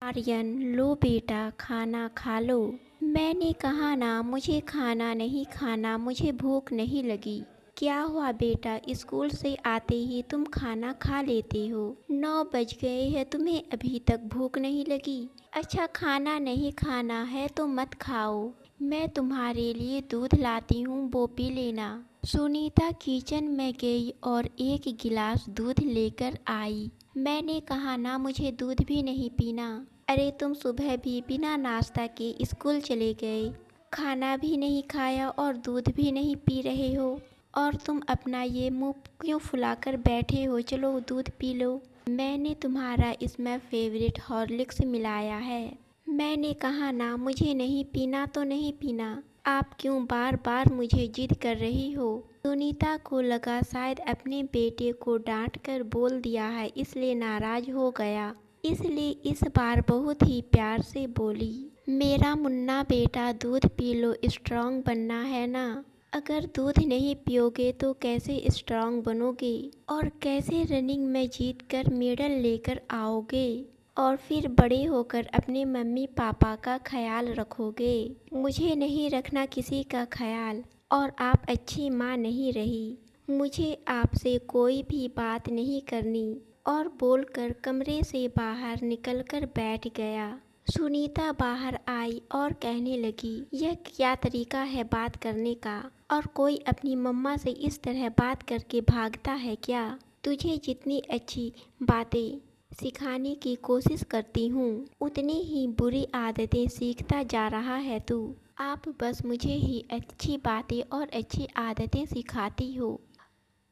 आर्यन, लो बेटा खाना खा लो। मैंने कहा ना मुझे खाना नहीं खाना, मुझे भूख नहीं लगी। क्या हुआ बेटा, स्कूल से आते ही तुम खाना खा लेते हो। 9 बज गए हैं, तुम्हें अभी तक भूख नहीं लगी। अच्छा, खाना नहीं खाना है तो मत खाओ। मैं तुम्हारे लिए दूध लाती हूँ, वो पी लेना। सुनीता किचन में गई और एक गिलास दूध लेकर आई। मैंने कहा ना मुझे दूध भी नहीं पीना। अरे तुम सुबह भी बिना नाश्ता के स्कूल चले गए, खाना भी नहीं खाया और दूध भी नहीं पी रहे हो, और तुम अपना ये मुंह क्यों फुलाकर बैठे हो। चलो दूध पी लो। मैंने तुम्हारा इसमें फेवरेट हॉर्लिक्स मिलाया है। मैंने कहा ना मुझे नहीं पीना तो नहीं पीना। आप क्यों बार बार मुझे जिद कर रही हो। सुनीता को लगा शायद अपने बेटे को डांट कर बोल दिया है, इसलिए नाराज हो गया। इसलिए इस बार बहुत ही प्यार से बोली, मेरा मुन्ना बेटा दूध पी लो, स्ट्रांग बनना है ना। अगर दूध नहीं पियोगे तो कैसे स्ट्रांग बनोगे, और कैसे रनिंग में जीत कर मेडल लेकर आओगे, और फिर बड़े होकर अपने मम्मी पापा का ख्याल रखोगे। मुझे नहीं रखना किसी का ख्याल, और आप अच्छी माँ नहीं रही। मुझे आपसे कोई भी बात नहीं करनी, और बोलकर कमरे से बाहर निकलकर बैठ गया। सुनीता बाहर आई और कहने लगी, यह क्या तरीका है बात करने का, और कोई अपनी मम्मा से इस तरह बात करके भागता है क्या। तुझे जितनी अच्छी बातें सिखाने की कोशिश करती हूँ, उतनी ही बुरी आदतें सीखता जा रहा है तू। आप बस मुझे ही अच्छी बातें और अच्छी आदतें सिखाती हो,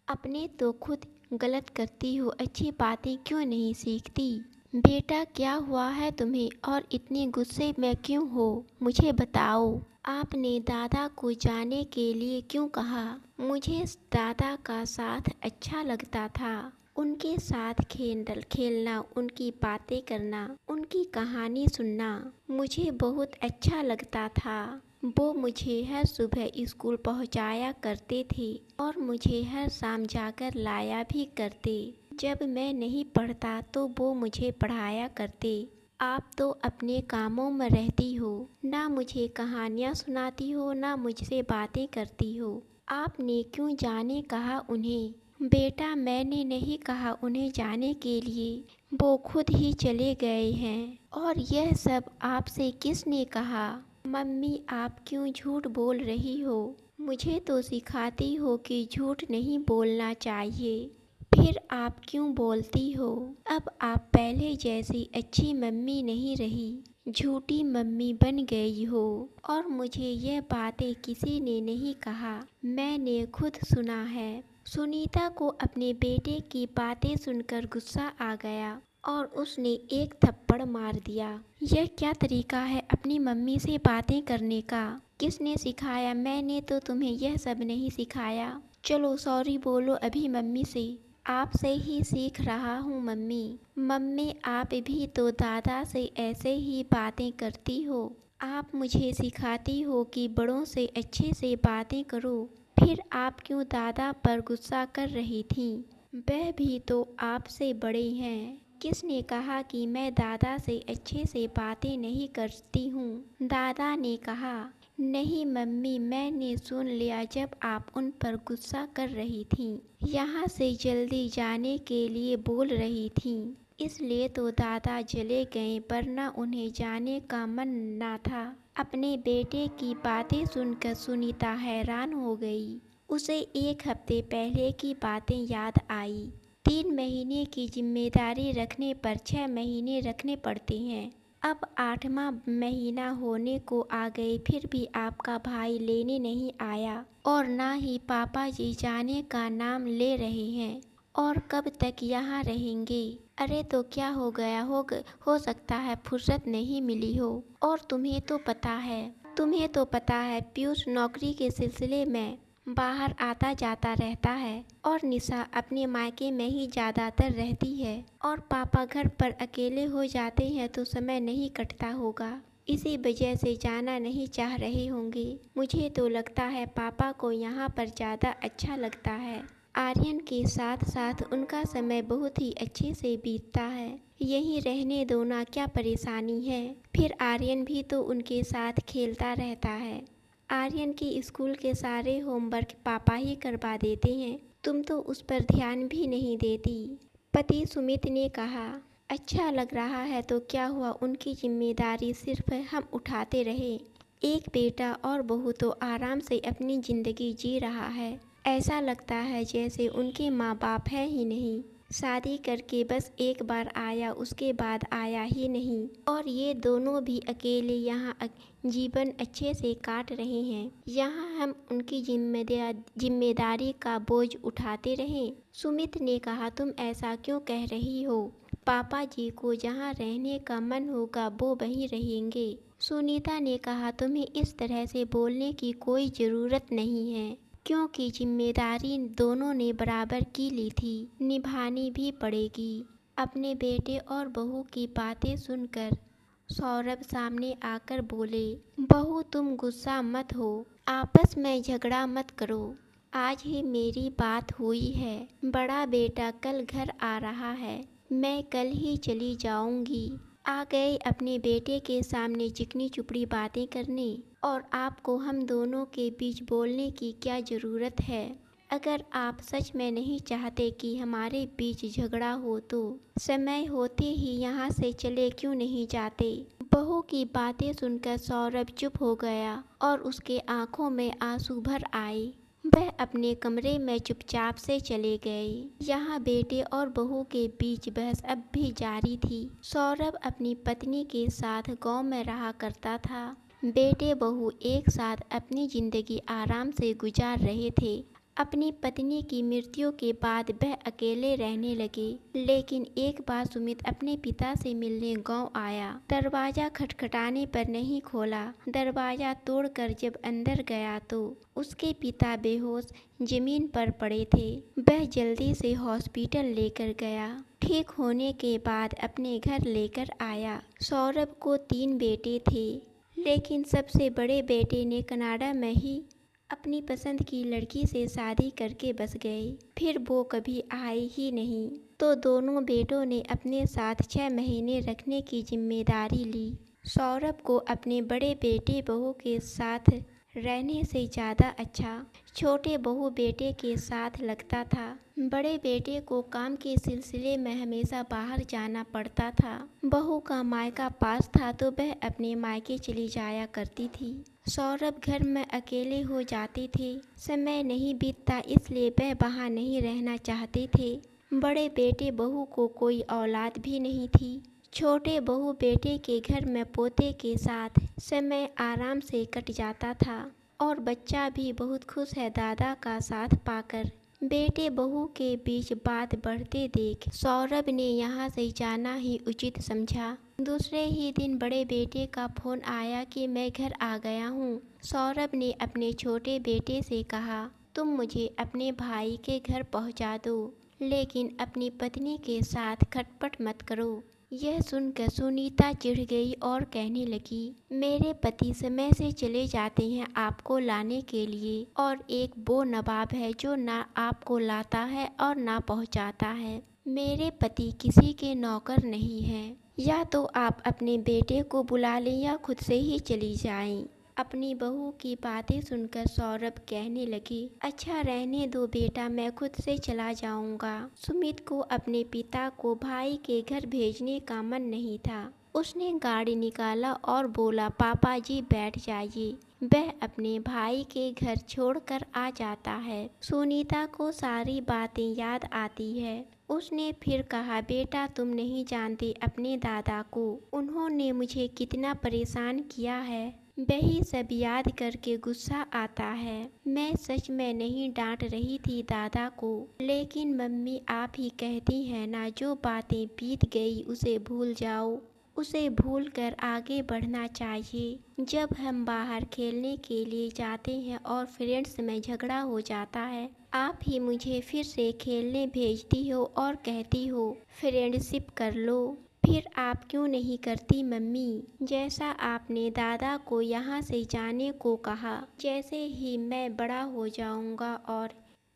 अपने तो खुद गलत करती हो, अच्छी बातें क्यों नहीं सीखती। बेटा क्या हुआ है तुम्हें, और इतने गुस्से में क्यों हो, मुझे बताओ। आपने दादा को जाने के लिए क्यों कहा। मुझे दादा का साथ अच्छा लगता था, उनके साथ खेलना, उनकी बातें करना, उनकी कहानी सुनना मुझे बहुत अच्छा लगता था। वो मुझे हर सुबह स्कूल पहुंचाया करते थे, और मुझे हर शाम जाकर लाया भी करते। जब मैं नहीं पढ़ता तो वो मुझे पढ़ाया करते। आप तो अपने कामों में रहती हो, ना मुझे कहानियाँ सुनाती हो, ना मुझसे बातें करती हो। आपने क्यों जाने कहा उन्हें। बेटा मैंने नहीं कहा उन्हें जाने के लिए, वो खुद ही चले गए हैं। और यह सब आपसे किसने कहा। मम्मी आप क्यों झूठ बोल रही हो। मुझे तो सिखाती हो कि झूठ नहीं बोलना चाहिए, फिर आप क्यों बोलती हो। अब आप पहले जैसी अच्छी मम्मी नहीं रही, झूठी मम्मी बन गई हो। और मुझे यह बातें किसी ने नहीं कहा, मैंने खुद सुना है। सुनीता को अपने बेटे की बातें सुनकर गुस्सा आ गया, और उसने एक थप्पड़ मार दिया। यह क्या तरीका है अपनी मम्मी से बातें करने का। किसने सिखाया, मैंने तो तुम्हें यह सब नहीं सिखाया। चलो सॉरी बोलो अभी मम्मी से। आपसे ही सीख रहा हूँ मम्मी। मम्मी आप भी तो दादा से ऐसे ही बातें करती हो। आप मुझे सिखाती हो कि बड़ों से अच्छे से बातें करो, फिर आप क्यों दादा पर गुस्सा कर रही थी। वह भी तो आपसे बड़े हैं। किसने कहा कि मैं दादा से अच्छे से बातें नहीं करती हूँ। दादा ने कहा। नहीं मम्मी, मैंने सुन लिया जब आप उन पर गुस्सा कर रही थीं, यहाँ से जल्दी जाने के लिए बोल रही थीं, इसलिए तो दादा चले गए, वरना उन्हें जाने का मन ना था। अपने बेटे की बातें सुनकर सुनीता हैरान हो गई। उसे 1 हफ्ते पहले की बातें याद आई। 3 महीने की जिम्मेदारी रखने पर 6 महीने रखने पड़ते हैं। अब 8वां महीना होने को आ गए, फिर भी आपका भाई लेने नहीं आया, और ना ही पापा जी जाने का नाम ले रहे हैं। और कब तक यहाँ रहेंगे। अरे तो क्या हो गया, हो सकता है फुर्सत नहीं मिली हो। और तुम्हें तो पता है पीयूष नौकरी के सिलसिले में बाहर आता जाता रहता है, और निशा अपने मायके में ही ज़्यादातर रहती है, और पापा घर पर अकेले हो जाते हैं तो समय नहीं कटता होगा, इसी वजह से जाना नहीं चाह रहे होंगे। मुझे तो लगता है पापा को यहाँ पर ज़्यादा अच्छा लगता है। आर्यन के साथ साथ उनका समय बहुत ही अच्छे से बीतता है। यहीं रहने दो ना, क्या परेशानी है। फिर आर्यन भी तो उनके साथ खेलता रहता है। आर्यन की स्कूल के सारे होमवर्क पापा ही करवा देते हैं, तुम तो उस पर ध्यान भी नहीं देती। पति सुमित ने कहा, अच्छा लग रहा है तो क्या हुआ, उनकी जिम्मेदारी सिर्फ हम उठाते रहे। एक बेटा और बहू तो आराम से अपनी ज़िंदगी जी रहा है। ऐसा लगता है जैसे उनके माँ बाप हैं ही नहीं। शादी करके बस एक बार आया, उसके बाद आया ही नहीं। और ये दोनों भी अकेले यहाँ जीवन अच्छे से काट रहे हैं। यहाँ हम उनकी जिम्मेदारी का बोझ उठाते रहें। सुमित ने कहा, तुम ऐसा क्यों कह रही हो। पापा जी को जहाँ रहने का मन होगा वो वहीं रहेंगे। सुनीता ने कहा, तुम्हें इस तरह से बोलने की कोई ज़रूरत नहीं है, क्योंकि जिम्मेदारी दोनों ने बराबर की ली थी, निभानी भी पड़ेगी। अपने बेटे और बहू की बातें सुनकर सौरभ सामने आकर बोले, बहू तुम गुस्सा मत हो, आपस में झगड़ा मत करो। आज ही मेरी बात हुई है, बड़ा बेटा कल घर आ रहा है, मैं कल ही चली जाऊंगी। आ गए अपने बेटे के सामने चिकनी चुपड़ी बातें करने, और आपको हम दोनों के बीच बोलने की क्या ज़रूरत है। अगर आप सच में नहीं चाहते कि हमारे बीच झगड़ा हो तो समय होते ही यहाँ से चले क्यों नहीं जाते। बहू की बातें सुनकर सौरभ चुप हो गया और उसके आंखों में आंसू भर आए। वह अपने कमरे में चुपचाप से चले गए। यहाँ बेटे और बहू के बीच बहस अब भी जारी थी। सौरभ अपनी पत्नी के साथ गांव में रहा करता था। बेटे बहू एक साथ अपनी जिंदगी आराम से गुजार रहे थे। अपनी पत्नी की मृत्यु के बाद वह अकेले रहने लगे। लेकिन एक बार सुमित अपने पिता से मिलने गांव आया। दरवाजा खटखटाने पर नहीं खोला। दरवाजा तोड़कर जब अंदर गया तो उसके पिता बेहोश जमीन पर पड़े थे। वह जल्दी से हॉस्पिटल लेकर गया। ठीक होने के बाद अपने घर लेकर आया। सौरभ को 3 बेटे थे, लेकिन सबसे बड़े बेटे ने कनाडा में ही अपनी पसंद की लड़की से शादी करके बस गए। फिर वो कभी आए ही नहीं। तो दोनों बेटों ने अपने साथ 6 महीने रखने की जिम्मेदारी ली। सौरभ को अपने बड़े बेटे बहू के साथ रहने से ज़्यादा अच्छा छोटे बहू बेटे के साथ लगता था। बड़े बेटे को काम के सिलसिले में हमेशा बाहर जाना पड़ता था। बहू का मायका पास था तो वह अपने मायके चली जाया करती थी। सौरभ घर में अकेले हो जाते थे। समय नहीं बीतता इसलिए वह वहाँ नहीं रहना चाहते थे। बड़े बेटे बहू को कोई औलाद भी नहीं थी। छोटे बहू बेटे के घर में पोते के साथ समय आराम से कट जाता था और बच्चा भी बहुत खुश है दादा का साथ पाकर। बेटे बहू के बीच बात बढ़ते देख सौरभ ने यहाँ से जाना ही उचित समझा। दूसरे ही दिन बड़े बेटे का फोन आया कि मैं घर आ गया हूँ। सौरभ ने अपने छोटे बेटे से कहा, तुम मुझे अपने भाई के घर पहुँचा दो, लेकिन अपनी पत्नी के साथ खटपट मत करो। यह सुनकर सुनीता चिढ़ गई और कहने लगी, मेरे पति समय से चले जाते हैं आपको लाने के लिए, और एक वो नवाब है जो ना आपको लाता है और ना पहुंचाता है। मेरे पति किसी के नौकर नहीं हैं। या तो आप अपने बेटे को बुला लें या खुद से ही चली जाएं। अपनी बहू की बातें सुनकर सौरभ कहने लगी, अच्छा रहने दो बेटा, मैं खुद से चला जाऊंगा। सुमित को अपने पिता को भाई के घर भेजने का मन नहीं था। उसने गाड़ी निकाला और बोला, पापा जी बैठ जाइए। वह अपने भाई के घर छोड़कर आ जाता है। सुनीता को सारी बातें याद आती है। उसने फिर कहा, बेटा तुम नहीं जानते अपने दादा को, उन्होंने मुझे कितना परेशान किया है। वही सब याद करके गुस्सा आता है। मैं सच में नहीं डांट रही थी दादा को, लेकिन मम्मी आप ही कहती हैं ना, जो बातें बीत गई उसे भूल जाओ। उसे भूल कर आगे बढ़ना चाहिए। जब हम बाहर खेलने के लिए जाते हैं और फ्रेंड्स में झगड़ा हो जाता है, आप ही मुझे फिर से खेलने भेजती हो और कहती हो फ्रेंडशिप कर लो। फिर आप क्यों नहीं करती मम्मी, जैसा आपने दादा को यहाँ से जाने को कहा। जैसे ही मैं बड़ा हो जाऊँगा और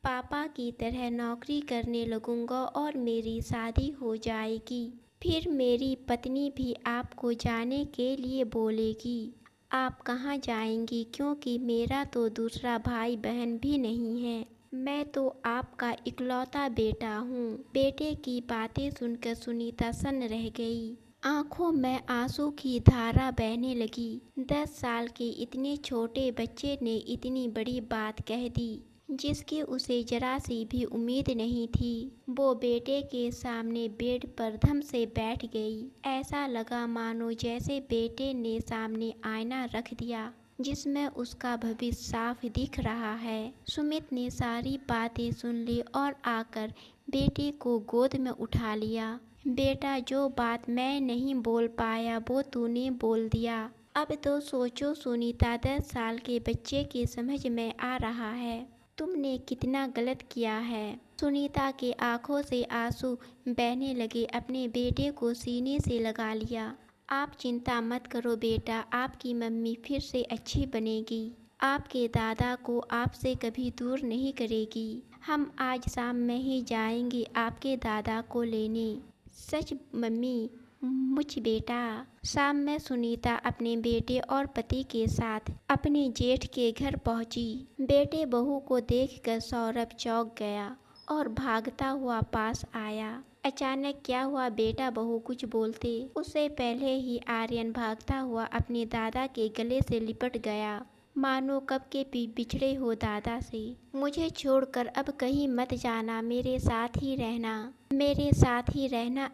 पापा की तरह नौकरी करने लगूंगा और मेरी शादी हो जाएगी। फिर मेरी पत्नी भी आपको जाने के लिए बोलेगी। आप कहाँ जाएंगी, क्योंकि मेरा तो दूसरा भाई बहन भी नहीं है। मैं तो आपका इकलौता बेटा हूँ। बेटे की बातें सुनकर सुनीता सन्न रह गई। आंखों में आंसू की धारा बहने लगी। 10 साल के इतने छोटे बच्चे ने इतनी बड़ी बात कह दी, जिसकी उसे जरा सी भी उम्मीद नहीं थी। वो बेटे के सामने बेड पर धम से बैठ गई। ऐसा लगा मानो जैसे बेटे ने सामने आईना रख दिया, जिसमें उसका भविष्य साफ दिख रहा है। सुमित ने सारी बातें सुन ली और आकर बेटे को गोद में उठा लिया। बेटा, जो बात मैं नहीं बोल पाया वो तूने बोल दिया। अब तो सोचो सुनीता, 10 साल के बच्चे की समझ में आ रहा है तुमने कितना गलत किया है। सुनीता के आंखों से आंसू बहने लगे। अपने बेटे को सीने से लगा लिया। आप चिंता मत करो बेटा, आपकी मम्मी फिर से अच्छी बनेगी। आपके दादा को आपसे कभी दूर नहीं करेगी। हम आज शाम में ही जाएंगे आपके दादा को लेने। सच मम्मी? मुझ बेटा। शाम में सुनीता अपने बेटे और पति के साथ अपने जेठ के घर पहुंची। बेटे बहू को देखकर सौरभ चौंक गया और भागता हुआ पास आया। अचानक क्या हुआ बेटा, बहू कुछ बोलते उससे पहले ही आर्यन भागता हुआ अपने दादा के गले से लिपट गया, मानो कब के बिछड़े हो दादा से। मुझे छोड़कर अब कहीं मत जाना, मेरे साथ ही रहना, मेरे साथ ही रहना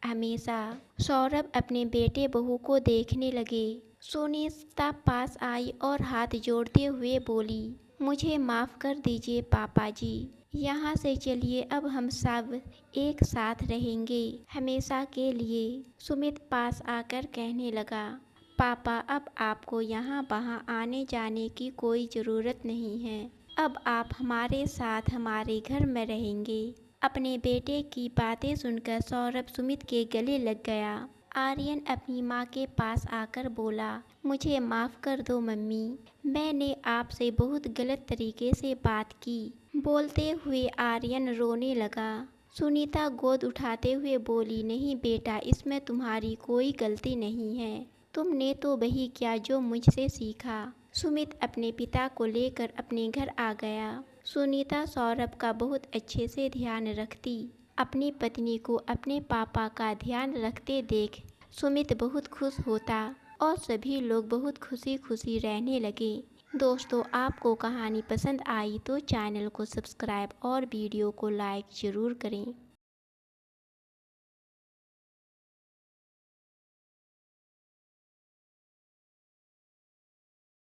हमेशा। सौरभ अपने बेटे बहू को देखने लगे। सुनीता पास आई और हाथ जोड़ते हुए बोली, मुझे माफ़ कर दीजिए पापा जी, यहाँ से चलिए, अब हम सब एक साथ रहेंगे हमेशा के लिए। सुमित पास आकर कहने लगा, पापा अब आपको यहाँ वहाँ आने जाने की कोई ज़रूरत नहीं है। अब आप हमारे साथ हमारे घर में रहेंगे। अपने बेटे की बातें सुनकर सौरभ सुमित के गले लग गया। आर्यन अपनी माँ के पास आकर बोला, मुझे माफ़ कर दो मम्मी, मैंने आपसे बहुत गलत तरीके से बात की। बोलते हुए आर्यन रोने लगा। सुनीता गोद उठाते हुए बोली, नहीं बेटा, इसमें तुम्हारी कोई गलती नहीं है। तुमने तो वही किया जो मुझसे सीखा। सुमित अपने पिता को लेकर अपने घर आ गया। सुनीता सौरभ का बहुत अच्छे से ध्यान रखती। अपनी पत्नी को अपने पापा का ध्यान रखते देख सुमित बहुत खुश होता और सभी लोग बहुत खुशी खुशी रहने लगे। दोस्तों, आपको कहानी पसंद आई तो चैनल को सब्सक्राइब और वीडियो को लाइक ज़रूर करें।